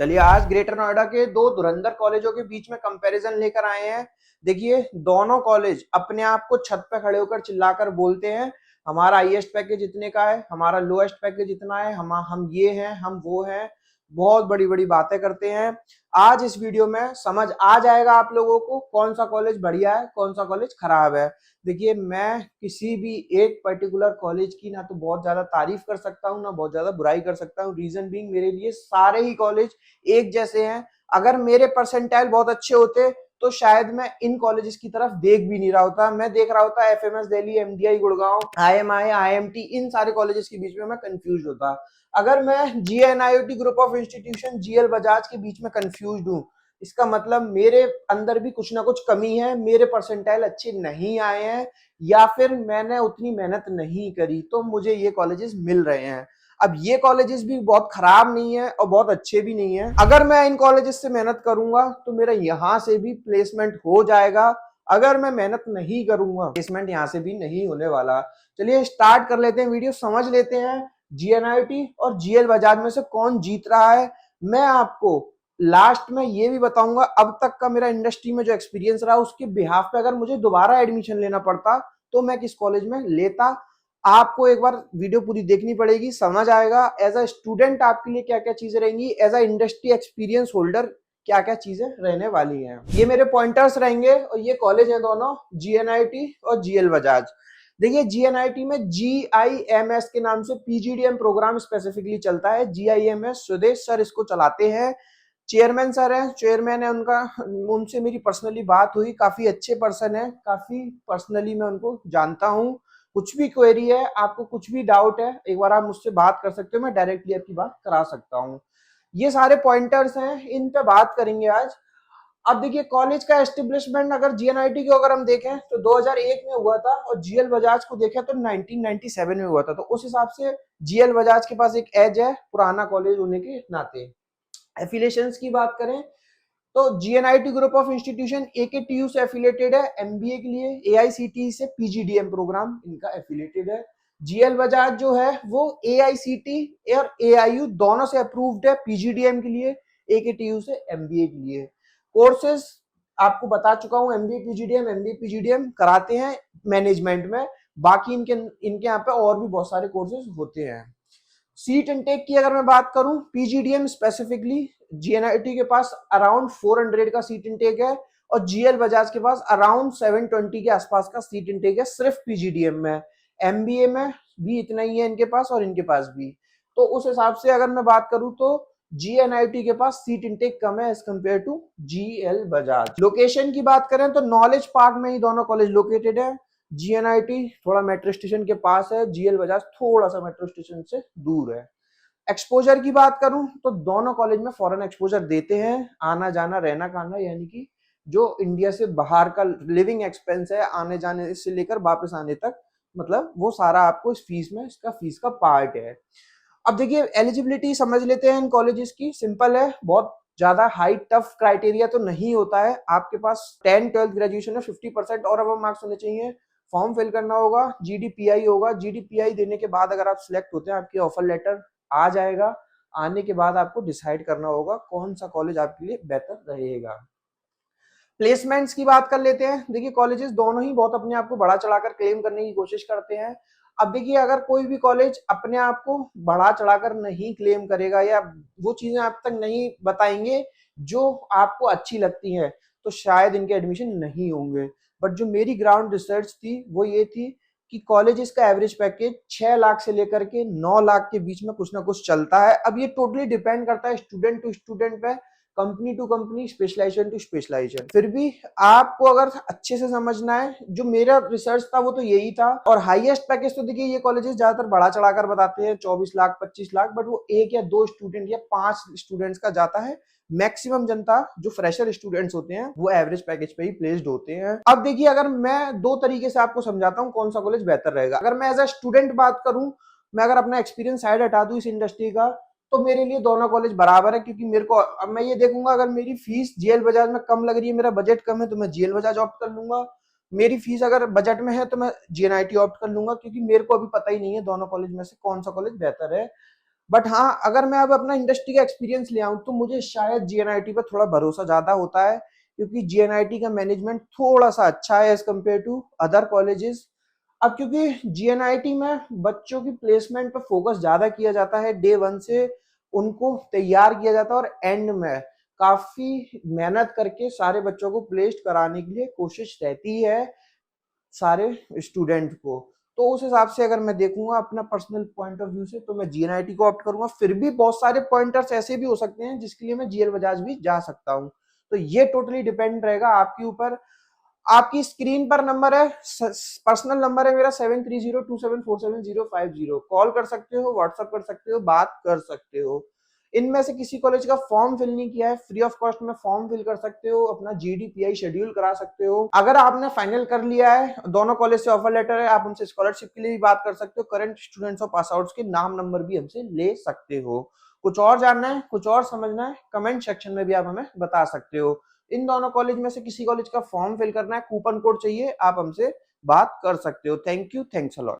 चलिए आज ग्रेटर नोएडा के दो धुरंधर कॉलेजों के बीच में कंपैरिजन लेकर आए हैं। देखिए दोनों कॉलेज अपने आप को छत पे खड़े होकर चिल्लाकर बोलते हैं हमारा हाईएस्ट पैकेज इतने का है, हमारा लोएस्ट पैकेज इतना है, हम ये हैं, हम वो हैं। बहुत बड़ी बड़ी बातें करते हैं। आज इस वीडियो में समझ आ जाएगा आप लोगों को कौन सा कॉलेज बढ़िया है, कौन सा कॉलेज खराब है। देखिए मैं किसी भी एक पर्टिकुलर कॉलेज की ना तो बहुत ज्यादा तारीफ कर सकता हूँ ना बहुत ज्यादा बुराई कर सकता हूँ। रीजन बीइंग मेरे लिए सारे ही कॉलेज एक जैसे हैं। अगर मेरे परसेंटाइल बहुत अच्छे होते तो शायद मैं इन कॉलेजेस की तरफ देख भी नहीं रहा होता। मैं देख रहा होता FMS Delhi, MDI Gurgaon, IMI, IMT, इन सारे कॉलेजेस के बीच में मैं कंफ्यूज होता। अगर मैं GNIOT group of institution, GL Bajaj के बीच में कंफ्यूज हूँ, इसका मतलब मेरे अंदर भी कुछ ना कुछ कमी है, मेरे परसेंटाइल अच्छे नहीं आए हैं या फिर मैंने उतनी मेहनत नहीं करी तो मुझे ये कॉलेजेस मिल रहे हैं। अब ये कॉलेजेस भी बहुत खराब नहीं है और बहुत अच्छे भी नहीं है। अगर मैं इन कॉलेजेस से मेहनत करूंगा तो मेरा यहां से भी प्लेसमेंट हो जाएगा। अगर मैं मेहनत नहीं करूंगा प्लेसमेंट यहां से भी नहीं होने वाला। चलिए स्टार्ट कर लेते हैं, वीडियो समझ लेते हैं जीएनआईटी और जीएल बजाज में से कौन जीत रहा है। मैं आपको लास्ट में ये भी बताऊंगा अब तक का मेरा इंडस्ट्री में जो एक्सपीरियंस रहा उसके बिहाफ पे अगर मुझे दोबारा एडमिशन लेना पड़ता तो मैं किस कॉलेज में लेता। आपको एक बार वीडियो पूरी देखनी पड़ेगी, समझ आएगा एज अ स्टूडेंट आपके लिए क्या क्या चीजें रहेंगी, as a industry experience holder क्या क्या चीजें रहने वाली हैं। ये मेरे पॉइंटर्स रहेंगे और ये कॉलेज है दोनों, जीएनआईटी और जीएल बजाज। देखिए जीएनआईटी में जीआईएमएस के नाम से पीजीडीएम प्रोग्राम स्पेसिफिकली चलता है। जीआईएमएस सुदेश सर इसको चलाते हैं, चेयरमैन सर हैं, चेयरमैन है उनका। उनसे मेरी पर्सनली बात हुई, काफी अच्छे पर्सन है, काफी पर्सनली मैं उनको जानता हूँ। कुछ भी क्वेरी है, आपको कुछ भी डाउट है, एक बार आप मुझसे बात कर सकते हो, मैं डायरेक्टली आपकी बात करा सकता हूँ। ये सारे पॉइंटर्स हैं, इन पे बात करेंगे आज। अब देखिए कॉलेज का एस्टेब्लिशमेंट अगर जीएनआईटी को अगर हम देखें तो 2001 में हुआ था और जीएल बजाज को देखें तो 1997 में हुआ था। तो उस हिसाब से जीएल बजाज के पास एक एज है पुराना कॉलेज होने के नाते। एफिलिएशंस की बात करें तो GNIT group of institution AKTU से एफिलेटेड है, एमबीए के लिए एआईसीटी से पीजीडीएम प्रोग्राम इनका एफिलेटेड है। जीएल बजाज जो है वो एआईसीटी और एआईयू दोनों से अप्रूव्ड है पीजीडीएम के लिए, एकेटीयू से एमबीए के लिए। कोर्सेज आपको बता चुका हूं, एमबीए पीजीडीएम कराते हैं मैनेजमेंट में। बाकी इनके इनके यहाँ पे और भी बहुत सारे कोर्सेज होते हैं। सीट इनटेक की अगर मैं बात करूं पीजीडीएम स्पेसिफिकली, जीएनआईटी के पास अराउंड 400 का सीट इनटेक है और जीएल बजाज के पास अराउंड 720 के आसपास का सीट इनटेक है सिर्फ पीजीडीएम में। एमबीए में भी इतना ही है इनके पास और इनके पास भी। तो उस हिसाब से अगर मैं बात करूं तो जीएनआईटी के पास सीट इनटेक कम है as compare to GL Bajaj. Location की बात करें तो नॉलेज पार्क में ही दोनों कॉलेज लोकेटेड है। जीएनआईटी थोड़ा मेट्रो स्टेशन के पास है, जीएल बजाज थोड़ा सा मेट्रो स्टेशन से दूर है। एक्सपोजर की बात करूं तो दोनों कॉलेज में फॉरेन एक्सपोजर देते हैं, आना जाना रहना खाना, यानी कि जो इंडिया से बाहर का लिविंग एक्सपेंस है आने जाने से लेकर वापस आने तक, मतलब वो सारा आपको इस फीस में, इसका फीस का पार्ट है। अब देखिए एलिजिबिलिटी समझ लेते हैं इन कॉलेजेस की, सिंपल है, बहुत ज्यादा हाई टफ क्राइटेरिया तो नहीं होता है। आपके पास 10-12 ग्रेजुएशन में 50% और अब मार्क्स होने चाहिए। फॉर्म फिल करना होगा, जीडीपीआई होगा, जीडीपीआई देने के बाद अगर आप सिलेक्ट होते हैं आपकी ऑफर लेटर आ जाएगा। आने के बाद आपको डिसाइड करना होगा कौन सा कॉलेज आपके लिए बेहतर रहेगा। प्लेसमेंट्स की बात कर लेते हैं। देखिए कॉलेजेस दोनों ही बहुत अपने आप को बढ़ा चढ़ाकर क्लेम करने की कोशिश करते हैं। अब देखिए अगर कोई भी कॉलेज अपने आप को बढ़ा चढ़ाकर नहीं क्लेम करेगा या वो चीजें आप तक नहीं बताएंगे जो आपको अच्छी लगती हैं तो शायद इनके एडमिशन नहीं होंगे। बट जो मेरी ग्राउंड रिसर्च थी वो ये थी कि कॉलेजेस का एवरेज पैकेज 6 लाख से लेकर के 9 लाख के बीच में कुछ ना कुछ चलता है। अब ये टोटली डिपेंड करता है स्टूडेंट टू स्टूडेंट पे, company to company, specialisation to specialisation. फिर भी आपको अगर अच्छे से समझना है, जो मेरा रिसर्च था वो तो यही था। और हाईएस्ट पैकेज तो देखिए ये कॉलेजेस ज्यादातर बढ़ा चढ़ाकर बताते हैं 24 लाख 25 लाख, बट वो एक या दो स्टूडेंट या 5 स्टूडेंट्स का जाता है। मैक्सिमम जनता जो फ्रेशर स्टूडेंट्स होते हैं वो एवरेज पैकेज पे ही प्लेस्ड होते हैं। अब देखिए अगर मैं दो तरीके से आपको समझाता हूँ कौन सा कॉलेज बेहतर रहेगा। अगर मैं एज अ स्टूडेंट बात करूं, मैं अगर अपना एक्सपीरियंस साइड हटा दूं इस इंडस्ट्री का, तो मेरे लिए दोनों कॉलेज बराबर है। क्योंकि मेरे को अब मैं ये देखूंगा अगर मेरी फीस जीएल बजाज में कम लग रही है, मेरा बजट कम है, तो मैं जीएल बजाज ऑप्ट कर लूंगा। मेरी फीस अगर बजट में है तो मैं जीएनआईटी ऑप्ट कर लूंगा, क्योंकि मेरे को अभी पता ही नहीं है दोनों कॉलेज में से कौन सा कॉलेज बेहतर है। बट हाँ, अगर मैं अब अपना इंडस्ट्री का एक्सपीरियंस ले आऊँ तो मुझे शायद जीएनआईटी पर थोड़ा भरोसा ज़्यादा होता है, क्योंकि जीएनआईटी का मैनेजमेंट थोड़ा-सा अच्छा है as compare to other colleges. अब क्योंकि जीएनआईटी में बच्चों की प्लेसमेंट पे फोकस ज़्यादा किया जाता है, डे 1 से उनको तैयार किया जाता है और एंड में काफ़ी मेहनत करके सारे बच्चों को प्लेस्ड कराने के लिए कोशिश रहती है सारे स्टूडेंट को। तो उस हिसाब से अगर मैं देखूंगा अपना पर्सनल पॉइंट ऑफ व्यू से, तो मैं जीएनआईटी को ऑप्ट करूंगा। फिर भी बहुत सारे पॉइंटर्स ऐसे भी हो सकते हैं जिसके लिए मैं जीएल बजाज भी जा सकता हूँ। तो ये टोटली डिपेंड रहेगा आपके ऊपर। आपकी स्क्रीन पर नंबर है, पर्सनल नंबर है मेरा 7302747050। कॉल कर सकते हो, व्हाट्सअप कर सकते हो, बात कर सकते हो। इनमें से किसी कॉलेज का फॉर्म फिल नहीं किया है, फ्री ऑफ कॉस्ट में फॉर्म फिल कर सकते हो, अपना जीडीपीआई शेड्यूल करा सकते हो। अगर आपने फाइनल कर लिया है, दोनों कॉलेज से ऑफर लेटर है, आप उनसे स्कॉलरशिप के लिए भी बात कर सकते हो, करंट स्टूडेंट्स और पास आउट्स के नाम नंबर भी हमसे ले सकते हो। कुछ और जानना है, कुछ और समझना है, कमेंट सेक्शन में भी आप हमें बता सकते हो। इन दोनों कॉलेज में से किसी कॉलेज का फॉर्म फिल करना है, कूपन कोड चाहिए, आप हमसे बात कर सकते हो। Thank you, thanks a lot.